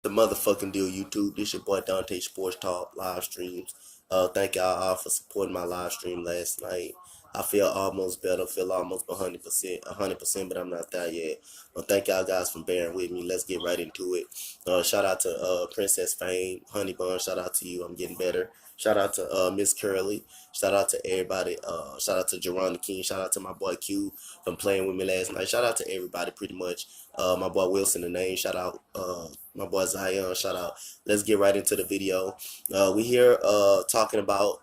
The motherfucking deal, YouTube. This your boy Dante Sports Talk live streams. Thank y'all all for supporting my live stream last night. I feel almost better, feel almost 100%, but I'm not there yet. Well, thank y'all guys for bearing with me. Let's get right into it. Shout out to Princess Fame, Honey Bun. Shout out to you. I'm getting better. Shout out to Miss Curly. Shout out to everybody. Shout out to Jerron King. Shout out to my boy Q from playing with me last night. Shout out to everybody pretty much. My boy Wilson the name. Shout out my boy Zion. Shout out. Let's get right into the video. We here talking about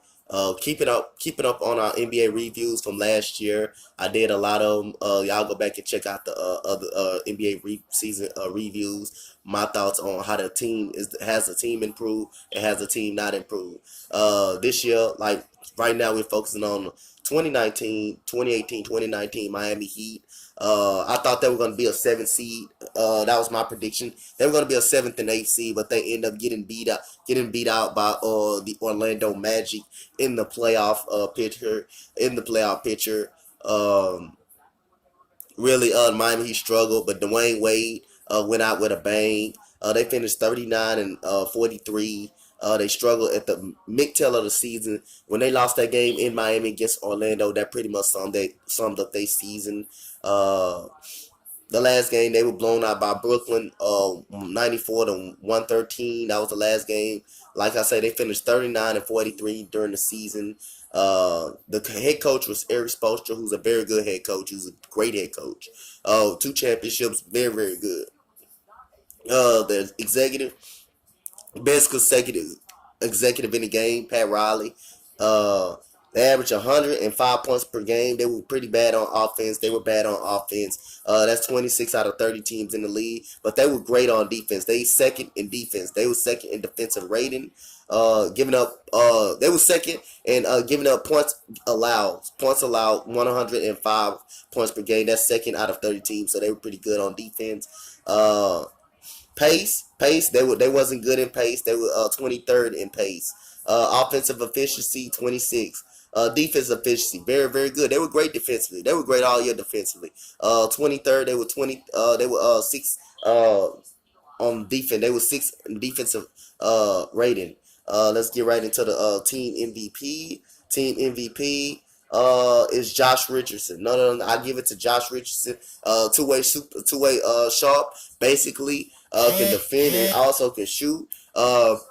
keeping up on our NBA reviews from last year. I did a lot of them. Y'all go back and check out the other NBA season reviews. My thoughts on how the team has the team improved and has the team not improved. This year, like right now, we're focusing on 2019 Miami Heat. I thought they were going to be a seventh seed. That was my prediction. They were going to be a seventh and eighth seed, but they end up getting beat out by the Orlando Magic in the playoff picture. In the playoff picture, really, Miami Heat struggled, but Dwayne Wade went out with a bang. They finished 39 and 43. They struggled at the mid-tail of the season when they lost that game in Miami against Orlando. That pretty much summed up their season. Uh, the last game they were blown out by Brooklyn, 94 to 113. That was the last game. Like I said, they finished 39 and 43 during the season. The head coach was Eric Spoelstra, who's a very good head coach. He's a great head coach. Two championships, very very good. The best consecutive executive in the game, Pat Riley. Uh, they averaged 105 points per game. They were pretty bad on offense. They were bad on offense. That's 26 out of 30 teams in the league. But they were great on defense. They second in defense. They were second in defensive rating. Giving up. They were second and giving up points allowed. Points allowed 105 points per game. That's second out of 30 teams. So they were pretty good on defense. Pace. They wasn't good in pace. They were 23rd in pace. Offensive efficiency 26. Defensive efficiency very very good. They were great defensively. They were great all year defensively. 23rd. They were 20. They were six on defense. They were six in defensive rating. Let's get right into the team MVP. Team MVP is Josh Richardson. No, I give it to Josh Richardson. Two way sharp. Basically, can defend and also can shoot. 6'6".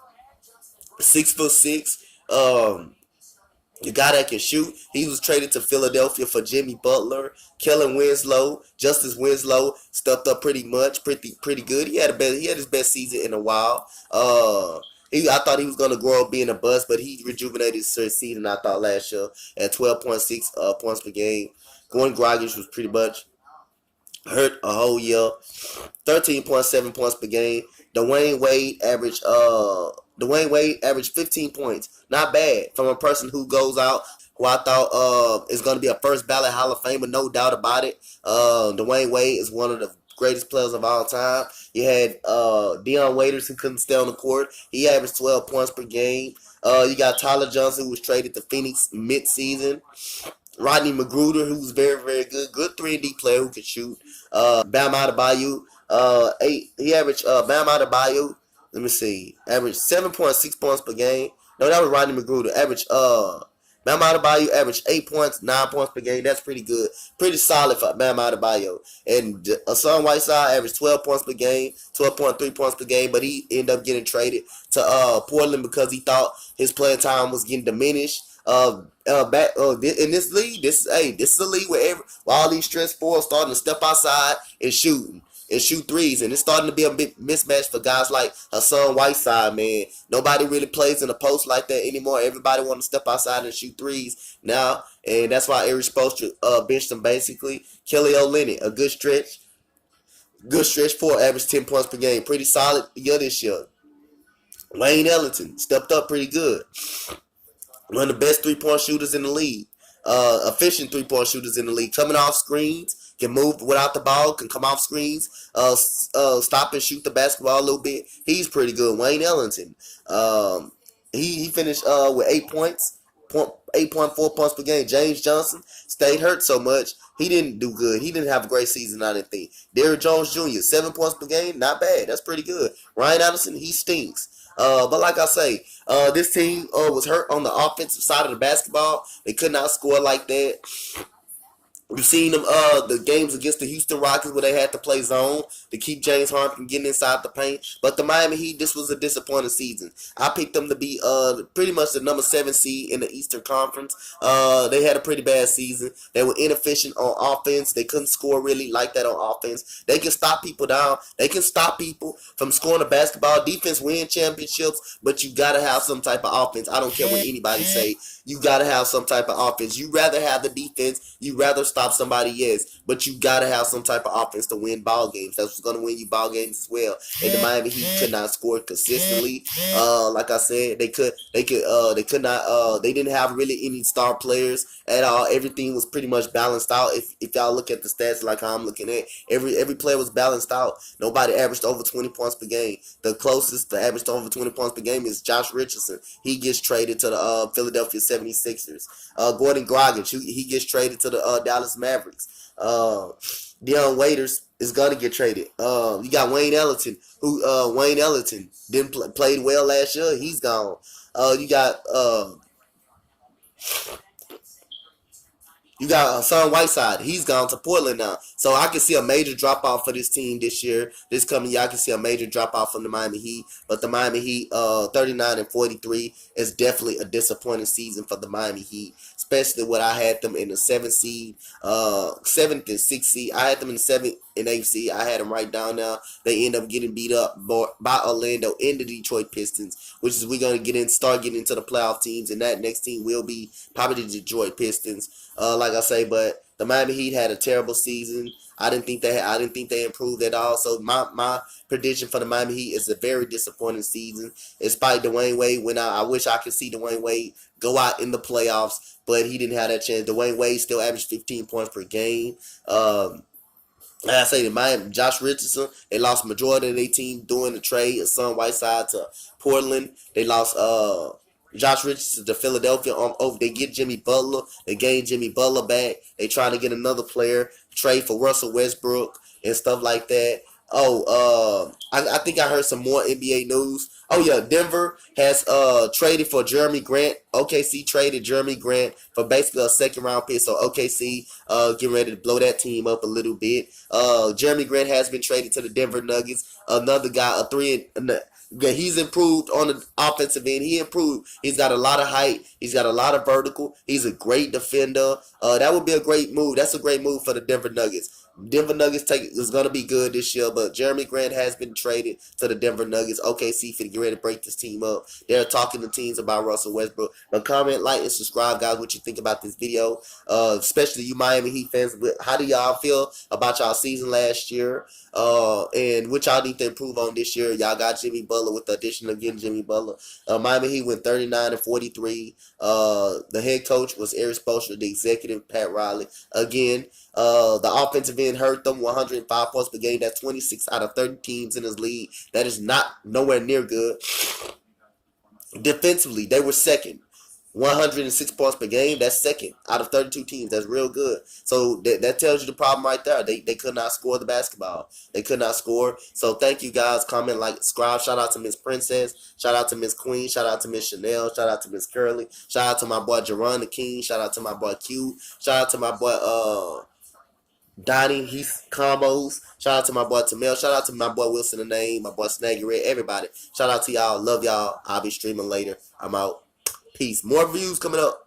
The guy that can shoot. He was traded to Philadelphia for Jimmy Butler. Kellen Winslow, Justice Winslow stepped up pretty good. He had his best season in a while. I thought he was gonna grow up being a bust, but he rejuvenated his season. I thought last year at 12.6 points per game. Gordon Dragic was pretty much hurt a whole year. 13.7 points per game. Dwayne Wade averaged 15 points. Not bad from a person who goes out who I thought is going to be a first ballot Hall of Famer, no doubt about it. Dwayne Wade is one of the greatest players of all time. You had Deion Waiters who couldn't stay on the court. He averaged 12 points per game. You got Tyler Johnson who was traded to Phoenix mid-season. Rodney McGruder, who's very, very good. Good 3-and-D player who can shoot. Bam Adebayo. He averaged Bam Adebayo. Let me see. Averaged 7.6 points per game. No, that was Rodney McGruder. Bam Adebayo averaged 8 points, 9 points per game. That's pretty good. Pretty solid for Bam Adebayo. And Hassan Whiteside averaged 12 points per game, 12.3 points per game, but he ended up getting traded to Portland because he thought his playing time was getting diminished. In this league, this is a league where all these stretch fours starting to step outside and shoot threes, and it's starting to be a bit mismatched for guys like Hassan Whiteside. Man, nobody really plays in the post like that anymore. Everybody want to step outside and shoot threes now, and that's why Eric Spoelstra benched him basically. Kelly Olynyk, a good stretch four, averaged 10 points per game, pretty solid year this year. Wayne Ellington stepped up pretty good. One of the best three-point shooters in the league. Efficient three-point shooters in the league. Coming off screens, can move without the ball, can come off screens, stop and shoot the basketball a little bit. He's pretty good. Wayne Ellington. He finished with 8 points. 8.4 points per game. James Johnson stayed hurt so much. He didn't do good. He didn't have a great season, I didn't think. Derrick Jones Jr., 7 points per game. Not bad. That's pretty good. Ryan Anderson, he stinks. But like I say, this team was hurt on the offensive side of the basketball. They could not score like that. We've seen them the games against the Houston Rockets where they had to play zone to keep James Harden from getting inside the paint. But the Miami Heat, this was a disappointing season. I picked them to be pretty much the number 7 seed in the Eastern Conference. They had a pretty bad season. They were inefficient on offense. They couldn't score really like that on offense. They can stop people down. They can stop people from scoring the basketball. Defense win championships, but you gotta have some type of offense. I don't care what anybody say. You gotta have some type of offense. You rather have the defense. You rather stop somebody, yes, but you gotta have some type of offense to win ball games. That's what's gonna win you ball games as well. And the Miami Heat could not score consistently. Like I said, they could not. They didn't have really any star players at all. Everything was pretty much balanced out. If y'all look at the stats like how I'm looking at, every player was balanced out. Nobody averaged over 20 points per game. The closest to averaged over 20 points per game is Josh Richardson. He gets traded to the Philadelphia 76ers. Gordon Dragic, he gets traded to the Dallas Mavericks. Dion Waiters is gonna get traded. You got Wayne Ellington, who Wayne Ellington didn't played well last year. He's gone. You got Son Whiteside. He's gone to Portland now. So I can see a major drop-off for this team this year. This coming year, I can see a major drop-off from the Miami Heat. But the Miami Heat, 39-43, is definitely a disappointing season for the Miami Heat. Especially when I had them in the 7th seed, 7th and 6th seed. I had them in the 7th and 8th seed. I had them right down now. They end up getting beat up by Orlando and the Detroit Pistons, which is we're going to start getting into the playoff teams. And that next team will be probably the Detroit Pistons. Like I say, but the Miami Heat had a terrible season. I didn't think they improved at all. So my prediction for the Miami Heat is a very disappointing season. Despite Dwayne Wade, I wish I could see Dwayne Wade go out in the playoffs, but he didn't have that chance. Dwayne Wade still averaged 15 points per game. Like I say, the Miami, Josh Richardson, they lost majority of their team doing the trade of Son Whiteside to Portland. They lost Josh Richardson to Philadelphia. They get Jimmy Butler. They gain Jimmy Butler back. They trying to get another player, trade for Russell Westbrook and stuff like that. I think I heard some more NBA news. Oh yeah, Denver has traded for Jeremy Grant. OKC traded Jeremy Grant for basically a 2nd round pick. So OKC getting ready to blow that team up a little bit. Jeremy Grant has been traded to the Denver Nuggets. Another guy, he's improved on the offensive end. He improved. He's got a lot of height. He's got a lot of vertical. He's a great defender. That would be a great move. That's a great move for the Denver Nuggets. Denver Nuggets is going to be good this year, but Jeremy Grant has been traded to the Denver Nuggets. OKC finna get ready to break this team up. They're talking to teams about Russell Westbrook. Now comment, like, and subscribe, guys, what you think about this video. Especially you Miami Heat fans. How do y'all feel about y'all season last year? And what y'all need to improve on this year? Y'all got Jimmy Butler with the addition of getting Jimmy Butler. Miami Heat went 39-43. The head coach was Erik Spoelstra, the executive Pat Riley. Again, the offensive end hurt them, 105 points per game. That's 26 out of 30 teams in his league. That is not nowhere near good. Defensively, they were second. 106 points per game. That's second out of 32 teams. That's real good. So that tells you the problem right there. They could not score the basketball. They could not score. So thank you guys. Comment, like, subscribe. Shout out to Miss Princess. Shout out to Miss Queen. Shout out to Miss Chanel. Shout out to Miss Curly. Shout out to my boy Jerron the King. Shout out to my boy Q. Shout out to my boy Donnie, he's combos. Shout out to my boy Tamel. Shout out to my boy Wilson the Name, my boy Snaggy Red, everybody. Shout out to y'all. Love y'all. I'll be streaming later. I'm out. Peace. More views coming up.